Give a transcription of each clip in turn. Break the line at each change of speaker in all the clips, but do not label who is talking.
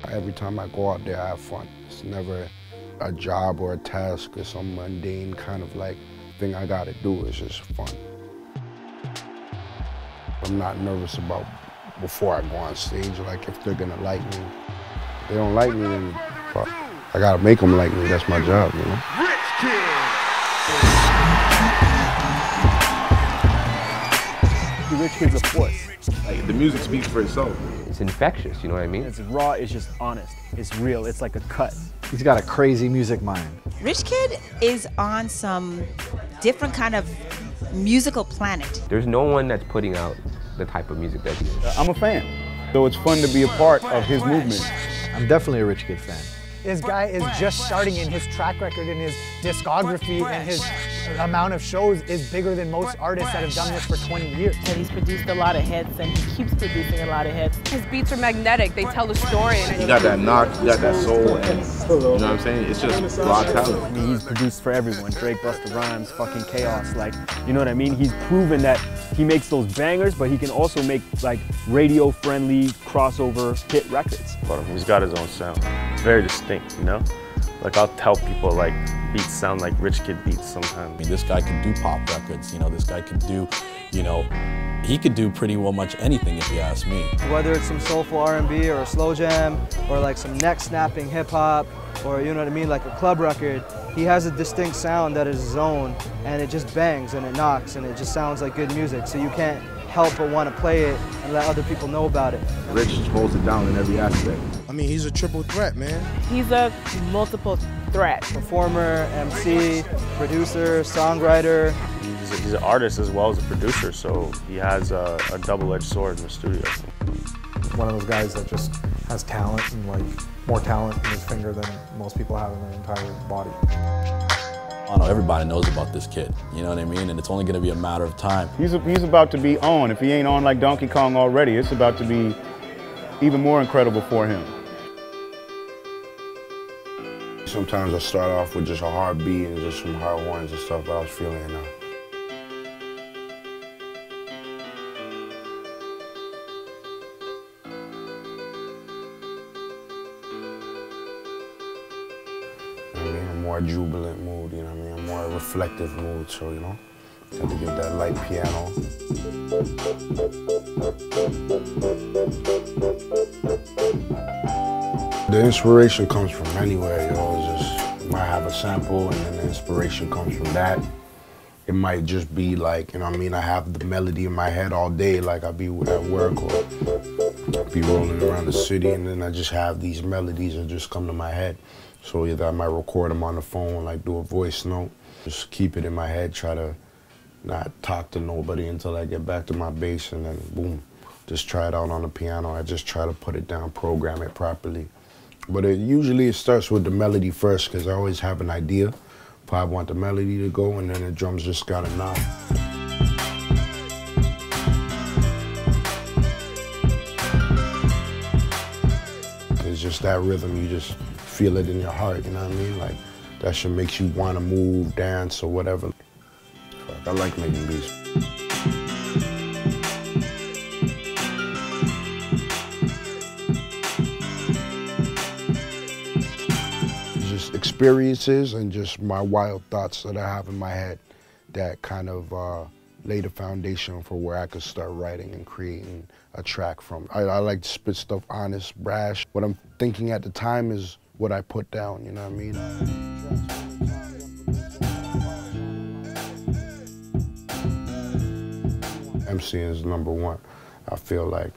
Every time I go out there, I have fun. It's never a job or a task or some mundane kind of like thing I gotta do. It's just fun. I'm not nervous about before I go on stage, like if they're gonna like me. If they don't like me, then fuck. I gotta make them like me. That's my job, you know?
Rich Kid's a force.
Like, the music speaks for itself.
It's infectious, you know what I mean?
It's raw, it's just honest. It's real, it's like a cut.
He's got a crazy music mind.
Rich Kid is on some different kind of musical planet.
There's no one that's putting out the type of music that he is.
I'm a fan, so it's fun to be a part of his movement.
I'm definitely a Rich Kid fan.
This guy is just starting, and his track record and his discography and his amount of shows is bigger than most artists that have done this for 20 years.
And he's produced a lot of hits, and he keeps producing a lot of hits.
His beats are magnetic, they tell the story.
You got that knock, you got that soul, and you know what I'm saying? It's just raw talent.
I mean, he's produced for everyone. Drake, Busta Rhymes, fucking Chaos, like, you know what I mean? He's proven that he makes those bangers, but he can also make like radio-friendly crossover hit records.
But he's got his own sound. It's very distinct, you know? Like, I'll tell people like beats sound like Rich Kid beats sometimes.
I mean, this guy can do pop records, you know, this guy can do, you know, he could do pretty well much anything if you ask me.
Whether it's some soulful R&B or a slow jam or like some neck-snapping hip-hop or, you know what I mean, like a club record, he has a distinct sound that is his own, and it just bangs and it knocks and it just sounds like good music, so you can't help but want to play it and let other people know about it.
Rich holds it down in every aspect.
I mean, he's a triple threat, man.
He's a multiple threat.
Performer, MC, producer, songwriter.
He's an artist as well as a producer, so he has a double-edged sword in the studio.
One of those guys that just has talent and like more talent in his finger than most people have in their entire body.
I don't know, everybody knows about this kid, you know what I mean? And it's only gonna be a matter of time.
He's about to be on. If he ain't on like Donkey Kong already, it's about to be even more incredible for him.
Sometimes I start off with just a hard beat and just some hard horns and stuff, but I was feeling it now. More jubilant mood, you know what I mean? A more reflective mood, so, you know, had to get that light piano. The inspiration comes from anywhere, you know, it's just, you might have a sample and then the inspiration comes from that. It might just be like, you know what I mean, I have the melody in my head all day, like I'll be at work or be rolling around the city and then I just have these melodies that just come to my head. So either I might record them on the phone, like do a voice note, just keep it in my head, try to not talk to nobody until I get back to my bass and then boom, just try it out on the piano. I just try to put it down, program it properly. But usually it starts with the melody first because I always have an idea of how I want the melody to go and then the drums just gotta knock. It's just that rhythm, you just feel it in your heart, you know what I mean? Like, that shit makes you want to move, dance, or whatever. Fuck, I like making beats. Just experiences and just my wild thoughts that I have in my head that kind of lay the foundation for where I could start writing and creating a track from. I like to spit stuff honest, brash. What I'm thinking at the time is what I put down, you know what I mean? MCing is #1. I feel like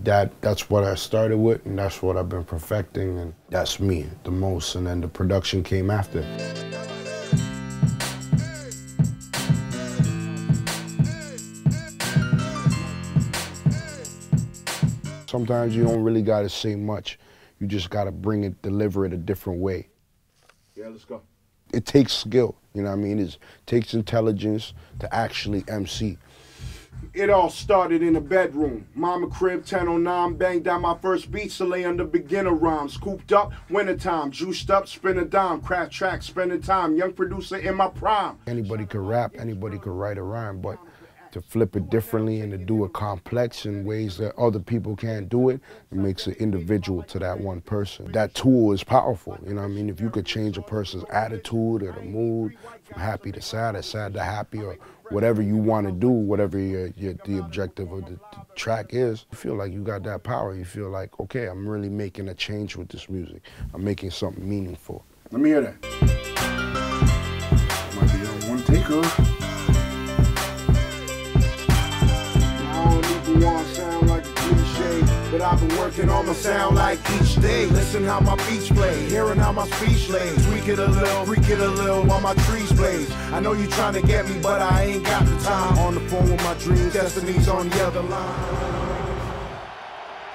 that's what I started with and that's what I've been perfecting and that's me the most, and then the production came after. Sometimes you don't really gotta say much. You just gotta bring it, deliver it a different way.
Yeah, let's go.
It takes skill, you know what I mean? It takes intelligence to actually MC. It all started in a bedroom. Mama crib, 1009, banged down my first beats to lay under beginner rhymes. Cooped up, wintertime, juiced up, spin a dime, craft tracks, spending time, young producer in my prime. Anybody could rap, anybody could write a rhyme, but to flip it differently and to do it complex in ways that other people can't do it, it makes it individual to that one person. That tool is powerful, you know what I mean? If you could change a person's attitude or the mood from happy to sad or sad to happy or whatever you want to do, whatever the objective of the track is, you feel like you got that power. You feel like, okay, I'm really making a change with this music. I'm making something meaningful. Let me hear that. Might be on one taker. Sound like a cliche, but I've been working on my sound like each day. Listen how my beats play, hearing how my speech lays. Tweak it a little, freak it a little while my trees blaze. I know you trying to get me, but I ain't got the time. On the phone with my dreams, destiny's on the other line.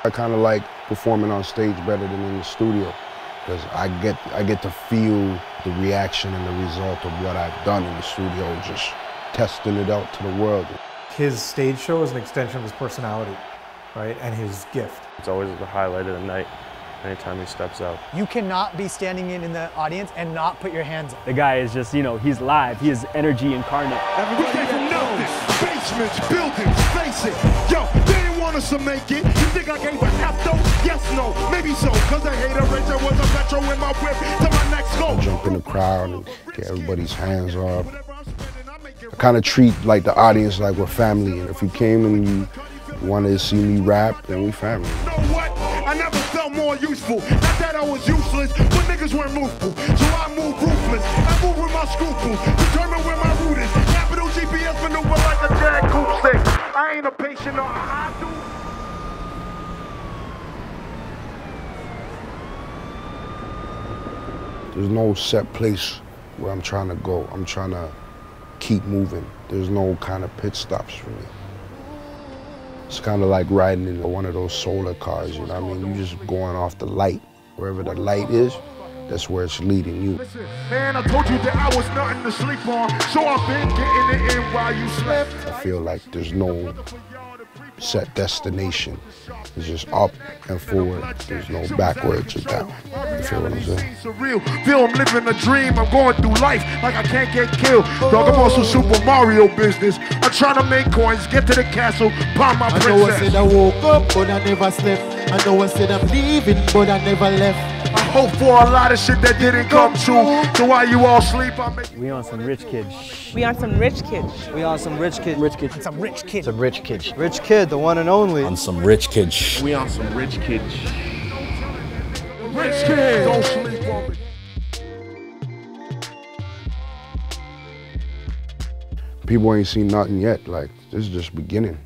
I kind of like performing on stage better than in the studio because I get to feel the reaction and the result of what I've done in the studio, just testing it out to the world.
His stage show is an extension of his personality, right, and his gift.
It's always the highlight of the night, anytime he steps out.
You cannot be standing in the audience and not put your hands up.
The guy is just, you know, he's live. He is energy incarnate.
We came from nothing, basements, buildings, face it. Yo, they didn't want us to make it. You think I gave a F though? Yes, no, maybe so. Cause I hate a race, there was a metro in my whip to my next goal.
Jump in the crowd and get everybody's hands up. I kind of treat like the audience like we're family, and if you came and you wanted to see me rap, then we family.
You know what? I never felt more useful. Not that I was useless, but niggas weren't movable. So I move ruthless. I move with my scruples. Determine where my route is. Capital GPS maneuver like a jag coupe stick. I ain't a patient or I do.
There's no set place where I'm trying to go. I'm trying to keep moving. There's no kind of pit stops for me. It's kind of like riding in one of those solar cars, you know what I mean? You're just going off the light. Wherever the light is, that's where it's leading you.
Listen, man, I told you that I was nothing to sleep on, so I've been getting it in while you slept.
I feel like there's no set destination. It's just up and forward. There's no backwards or down. You feel what I'm saying?
Surreal. Feel I'm living a dream. I'm going through life like I can't get killed. Dog, I'm also Super Mario business. I'm trying to make coins, get to the castle, palm my princess.
I know I said I woke up, but I never slept. I know I said I'm leaving, but I never left.
I hope for a lot of shit that didn't come true. So while you all sleep, I make.
We on some rich kid.
We on some rich kids.
We on some rich kid.
Rich kid.
Some rich kid.
Some rich kid.
Rich kid, the one and only.
On some rich kid.
We on some rich kids.
Rich kid. Don't sleep on me.
People ain't seen nothing yet. Like, this is just beginning.